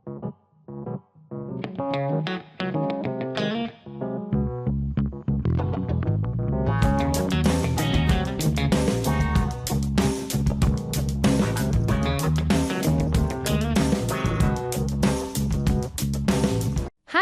Hi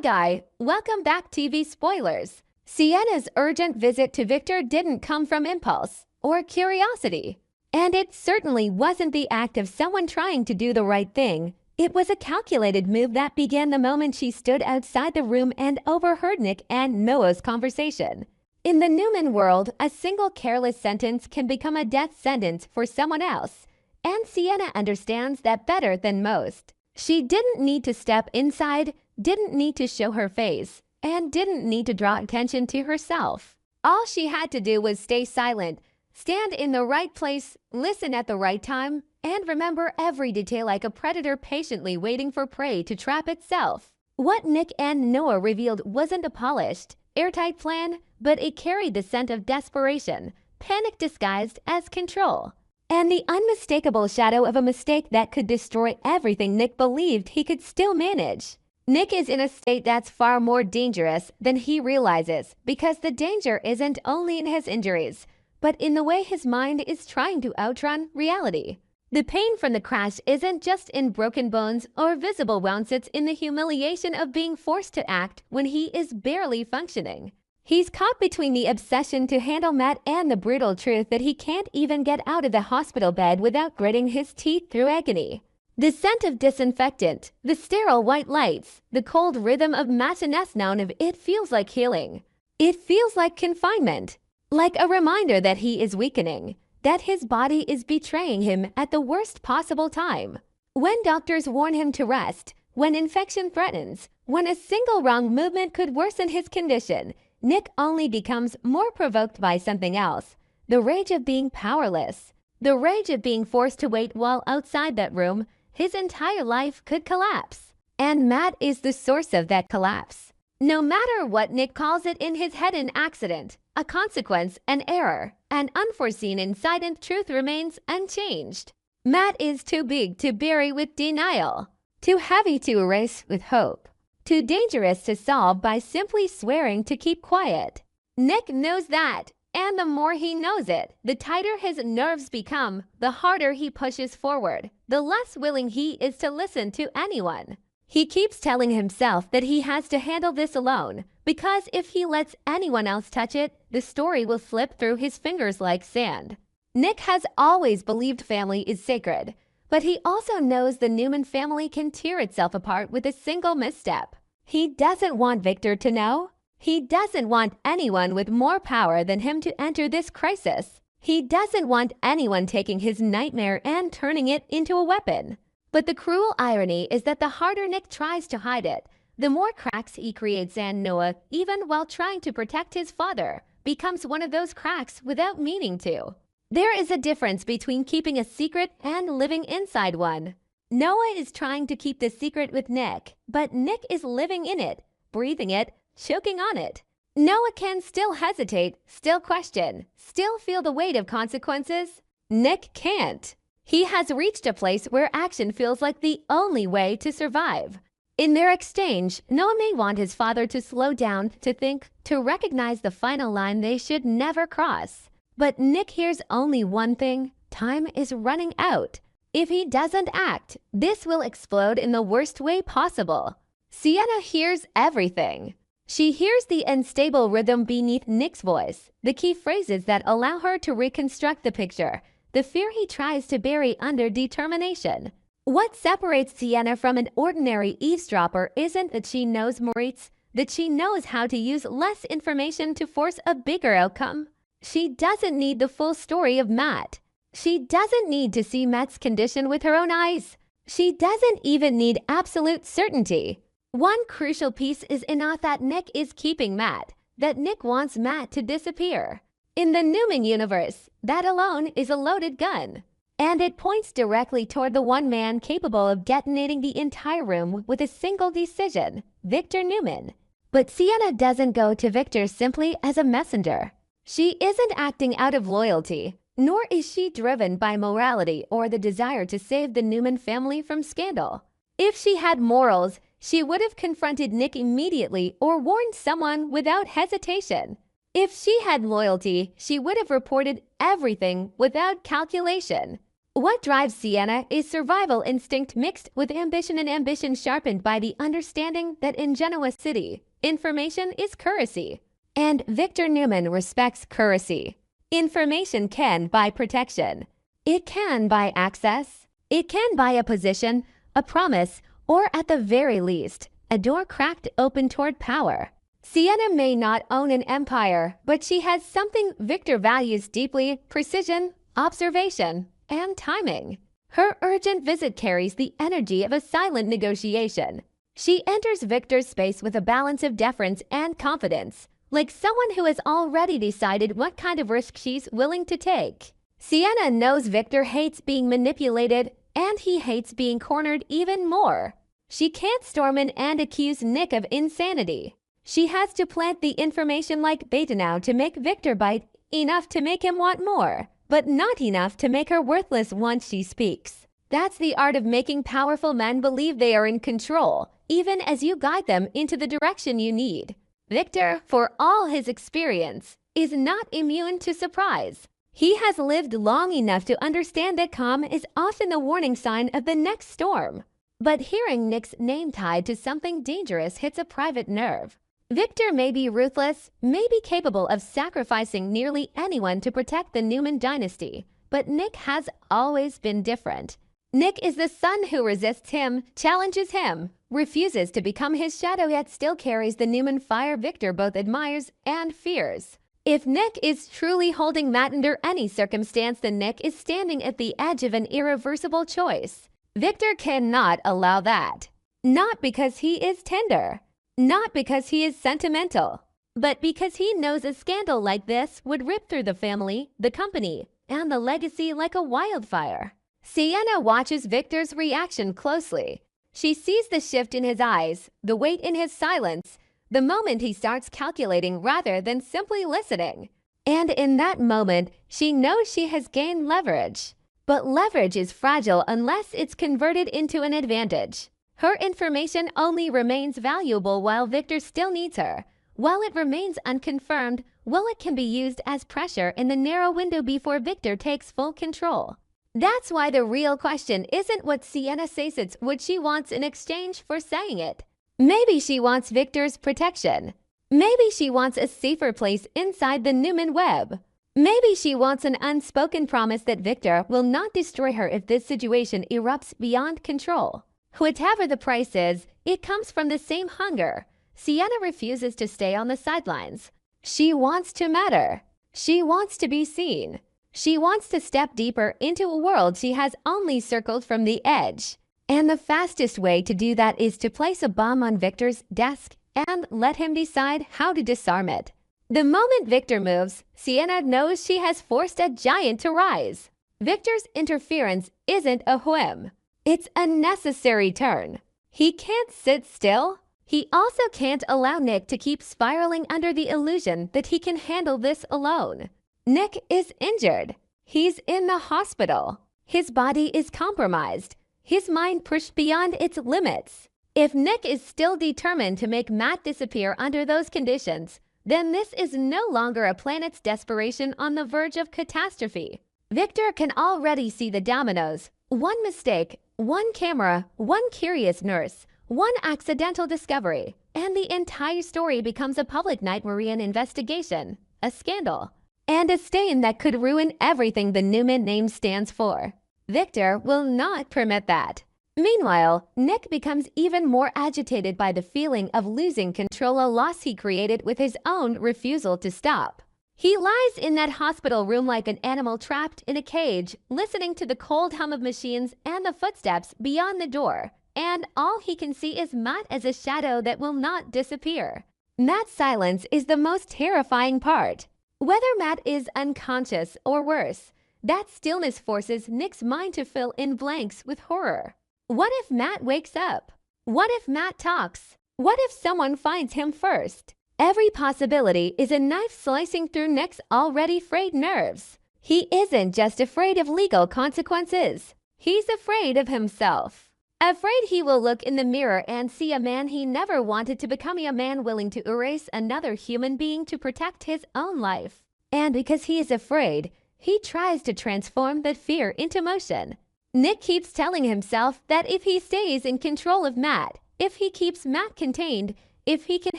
Guy, welcome back TV Spoilers. Sienna's urgent visit to Victor didn't come from impulse or curiosity. And it certainly wasn't the act of someone trying to do the right thing. It was a calculated move that began the moment she stood outside the room and overheard Nick and Noah's conversation. In the Newman world, a single careless sentence can become a death sentence for someone else. And Sienna understands that better than most. She didn't need to step inside, didn't need to show her face, and didn't need to draw attention to herself. All she had to do was stay silent, stand in the right place, listen at the right time, and remember every detail like a predator patiently waiting for prey to trap itself. What Nick and Noah revealed wasn't a polished, airtight plan, but it carried the scent of desperation, panic disguised as control, and the unmistakable shadow of a mistake that could destroy everything Nick believed he could still manage. Nick is in a state that's far more dangerous than he realizes because the danger isn't only in his injuries, but in the way his mind is trying to outrun reality. The pain from the crash isn't just in broken bones or visible wounds, it's in the humiliation of being forced to act when he is barely functioning. He's caught between the obsession to handle Matt and the brutal truth that he can't even get out of the hospital bed without gritting his teeth through agony. The scent of disinfectant, the sterile white lights, the cold rhythm of Matt's known of it feels like healing. It feels like confinement, like a reminder that he is weakening, that his body is betraying him at the worst possible time. When doctors warn him to rest, when infection threatens, when a single wrong movement could worsen his condition, Nick only becomes more provoked by something else, the rage of being powerless, the rage of being forced to wait while outside that room, his entire life could collapse. And Matt is the source of that collapse. No matter what Nick calls it in his head, an accident, a consequence, an error, an unforeseen incident, truth remains unchanged. Matt is too big to bury with denial, too heavy to erase with hope, too dangerous to solve by simply swearing to keep quiet. Nick knows that, and the more he knows it, the tighter his nerves become, the harder he pushes forward, the less willing he is to listen to anyone. He keeps telling himself that he has to handle this alone, because if he lets anyone else touch it, the story will slip through his fingers like sand. Nick has always believed family is sacred, but he also knows the Newman family can tear itself apart with a single misstep. He doesn't want Victor to know. He doesn't want anyone with more power than him to enter this crisis. He doesn't want anyone taking his nightmare and turning it into a weapon. But the cruel irony is that the harder Nick tries to hide it, the more cracks he creates, and Noah, even while trying to protect his father, becomes one of those cracks without meaning to. There is a difference between keeping a secret and living inside one. Noah is trying to keep the secret with Nick, but Nick is living in it, breathing it, choking on it. Noah can still hesitate, still question, still feel the weight of consequences. Nick can't. He has reached a place where action feels like the only way to survive. In their exchange, Noah may want his father to slow down, to think, to recognize the final line they should never cross. But Nick hears only one thing: time is running out. If he doesn't act, this will explode in the worst way possible. Sienna hears everything. She hears the unstable rhythm beneath Nick's voice, the key phrases that allow her to reconstruct the picture, the fear he tries to bury under determination. What separates Sienna from an ordinary eavesdropper isn't that she knows Moritz, that she knows how to use less information to force a bigger outcome. She doesn't need the full story of Matt. She doesn't need to see Matt's condition with her own eyes. She doesn't even need absolute certainty. One crucial piece is enough: that Nick is keeping Matt, that Nick wants Matt to disappear. In the Newman universe, that alone is a loaded gun. And it points directly toward the one man capable of detonating the entire room with a single decision: Victor Newman. But Sienna doesn't go to Victor simply as a messenger. She isn't acting out of loyalty, nor is she driven by morality or the desire to save the Newman family from scandal. If she had morals, she would have confronted Nick immediately or warned someone without hesitation. If she had loyalty, she would have reported everything without calculation. What drives Sienna is survival instinct mixed with ambition, and ambition sharpened by the understanding that in Genoa City, information is currency. And Victor Newman respects currency. Information can buy protection. It can buy access. It can buy a position, a promise, or at the very least, a door cracked open toward power. Sienna may not own an empire, but she has something Victor values deeply: precision, observation, and timing. Her urgent visit carries the energy of a silent negotiation. She enters Victor's space with a balance of deference and confidence, like someone who has already decided what kind of risk she's willing to take. Sienna knows Victor hates being manipulated, and he hates being cornered even more. She can't storm in and accuse Nick of insanity. She has to plant the information like bait now to make Victor bite, enough to make him want more, but not enough to make her worthless once she speaks. That's the art of making powerful men believe they are in control, even as you guide them into the direction you need. Victor, for all his experience, is not immune to surprise. He has lived long enough to understand that calm is often the warning sign of the next storm. But hearing Nick's name tied to something dangerous hits a private nerve. Victor may be ruthless, may be capable of sacrificing nearly anyone to protect the Newman dynasty, but Nick has always been different. Nick is the son who resists him, challenges him, refuses to become his shadow, yet still carries the Newman fire Victor both admires and fears. If Nick is truly holding Matt under any circumstance, then Nick is standing at the edge of an irreversible choice. Victor cannot allow that. Not because he is tender. Not because he is sentimental, but because he knows a scandal like this would rip through the family, the company, and the legacy like a wildfire. Sienna watches Victor's reaction closely. She sees the shift in his eyes, the weight in his silence, the moment he starts calculating rather than simply listening. And in that moment, she knows she has gained leverage. But leverage is fragile unless it's converted into an advantage. Her information only remains valuable while Victor still needs her. While it remains unconfirmed, it can be used as pressure in the narrow window before Victor takes full control. That's why the real question isn't what Sienna says, it's what she wants in exchange for saying it. Maybe she wants Victor's protection. Maybe she wants a safer place inside the Newman web. Maybe she wants an unspoken promise that Victor will not destroy her if this situation erupts beyond control. Whatever the price is, it comes from the same hunger. Sienna refuses to stay on the sidelines. She wants to matter. She wants to be seen. She wants to step deeper into a world she has only circled from the edge. And the fastest way to do that is to place a bomb on Victor's desk and let him decide how to disarm it. The moment Victor moves, Sienna knows she has forced a giant to rise. Victor's interference isn't a whim. It's a necessary turn. He can't sit still. He also can't allow Nick to keep spiraling under the illusion that he can handle this alone. Nick is injured. He's in the hospital. His body is compromised. His mind pushed beyond its limits. If Nick is still determined to make Matt disappear under those conditions, then this is no longer a planet's desperation on the verge of catastrophe. Victor can already see the dominoes. One mistake, one camera, one curious nurse, one accidental discovery, and the entire story becomes a public Nightmarian investigation, a scandal, and a stain that could ruin everything the Newman name stands for. Victor will not permit that. Meanwhile, Nick becomes even more agitated by the feeling of losing control, a loss he created with his own refusal to stop. He lies in that hospital room like an animal trapped in a cage, listening to the cold hum of machines and the footsteps beyond the door, and all he can see is Matt as a shadow that will not disappear. Matt's silence is the most terrifying part. Whether Matt is unconscious or worse, that stillness forces Nick's mind to fill in blanks with horror. What if Matt wakes up? What if Matt talks? What if someone finds him first? Every possibility is a knife slicing through Nick's already frayed nerves. He isn't just afraid of legal consequences. He's afraid of himself. Afraid he will look in the mirror and see a man he never wanted to become, a man willing to erase another human being to protect his own life. And because he is afraid, he tries to transform that fear into motion. Nick keeps telling himself that if he stays in control of Matt, if he keeps Matt contained, if he can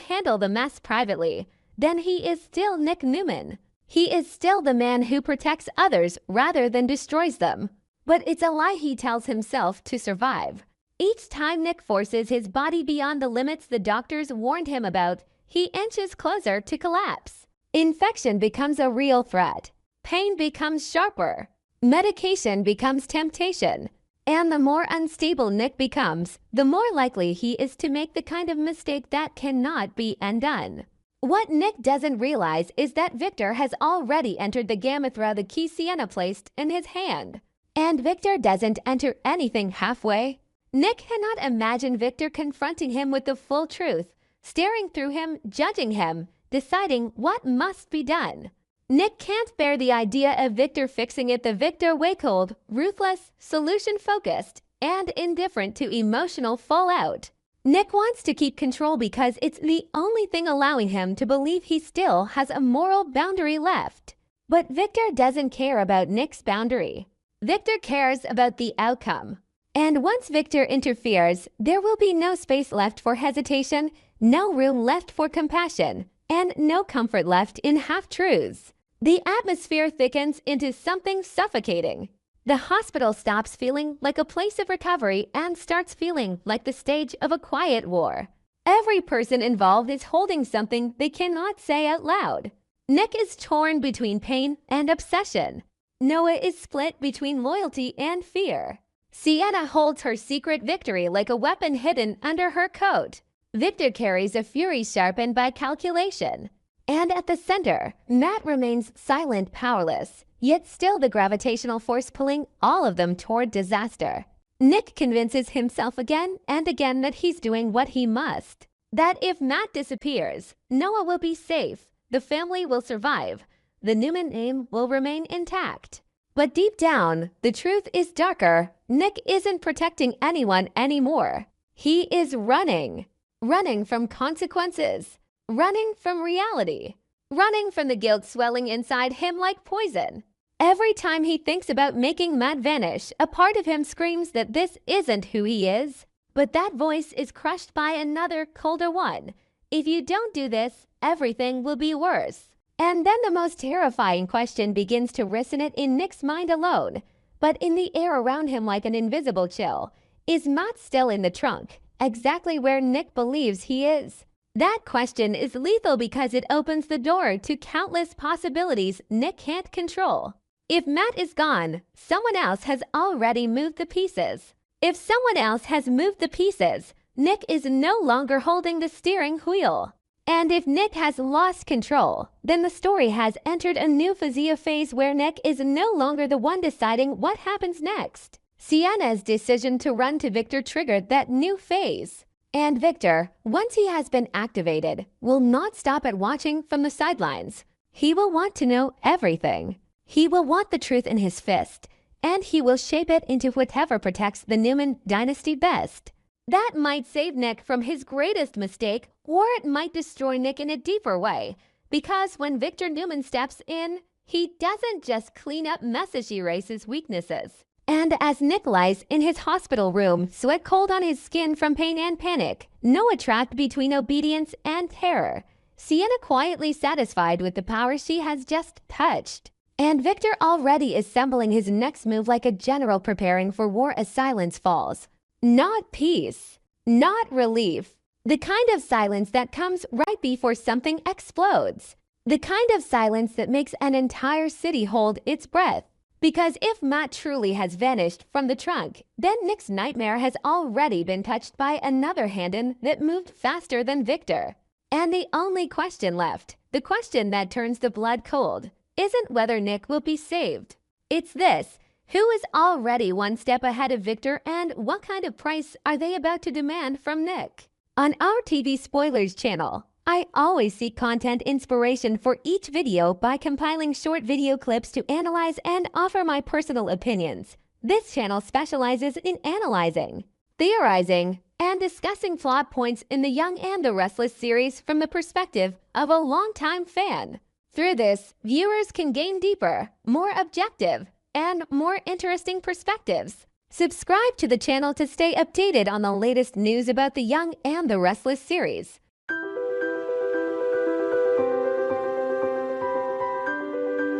handle the mess privately, then he is still Nick Newman. He is still the man who protects others rather than destroys them. But it's a lie he tells himself to survive. Each time Nick forces his body beyond the limits the doctors warned him about, he inches closer to collapse. Infection becomes a real threat. Pain becomes sharper. Medication becomes temptation. And the more unstable Nick becomes, the more likely he is to make the kind of mistake that cannot be undone. What Nick doesn't realize is that Victor has already entered the gamut through the key Sienna placed in his hand. And Victor doesn't enter anything halfway. Nick cannot imagine Victor confronting him with the full truth, staring through him, judging him, deciding what must be done. Nick can't bear the idea of Victor fixing it the Victor way, cold, ruthless, solution-focused, and indifferent to emotional fallout. Nick wants to keep control because it's the only thing allowing him to believe he still has a moral boundary left. But Victor doesn't care about Nick's boundary. Victor cares about the outcome. And once Victor interferes, there will be no space left for hesitation, no room left for compassion, and no comfort left in half-truths. The atmosphere thickens into something suffocating. The hospital stops feeling like a place of recovery and starts feeling like the stage of a quiet war. Every person involved is holding something they cannot say out loud. Nick is torn between pain and obsession. Noah is split between loyalty and fear. Sienna holds her secret victory like a weapon hidden under her coat. Victor carries a fury sharpened by calculation. And at the center, Matt remains silent, powerless, yet still the gravitational force pulling all of them toward disaster. Nick convinces himself again and again that he's doing what he must. That if Matt disappears, Noah will be safe, the family will survive, the Newman name will remain intact. But deep down, the truth is darker. Nick isn't protecting anyone anymore. He is running. Running from consequences. Running from reality. Running from the guilt swelling inside him like poison. Every time he thinks about making Matt vanish, a part of him screams that this isn't who he is. But that voice is crushed by another, colder one. If you don't do this, everything will be worse. And then the most terrifying question begins to resonate in Nick's mind alone, but in the air around him like an invisible chill. Is Matt still in the trunk, exactly where Nick believes he is? That question is lethal because it opens the door to countless possibilities Nick can't control. If Matt is gone, someone else has already moved the pieces. If someone else has moved the pieces, Nick is no longer holding the steering wheel. And if Nick has lost control, then the story has entered a new phase where Nick is no longer the one deciding what happens next. Sienna's decision to run to Victor triggered that new phase. And Victor, once he has been activated, will not stop at watching from the sidelines. He will want to know everything. He will want the truth in his fist, and he will shape it into whatever protects the Newman dynasty best. That might save Nick from his greatest mistake, or it might destroy Nick in a deeper way. Because when Victor Newman steps in, he doesn't just clean up messes, he erases weaknesses. And as Nick lies in his hospital room, sweat cold on his skin from pain and panic, Noah trapped between obedience and terror, Sienna quietly satisfied with the power she has just touched. And Victor already assembling his next move like a general preparing for war as silence falls. Not peace, not relief. The kind of silence that comes right before something explodes. The kind of silence that makes an entire city hold its breath. Because if Matt truly has vanished from the trunk, then Nick's nightmare has already been touched by another hand that moved faster than Victor. And the only question left, the question that turns the blood cold, isn't whether Nick will be saved. It's this. Who is already one step ahead of Victor, and what kind of price are they about to demand from Nick? On our TV Spoilers channel, I always seek content inspiration for each video by compiling short video clips to analyze and offer my personal opinions. This channel specializes in analyzing. theorizing, and discussing plot points in The Young and the Restless series from the perspective of a longtime fan. Through this, viewers can gain deeper, more objective, and more interesting perspectives. Subscribe to the channel to stay updated on the latest news about The Young and the Restless series.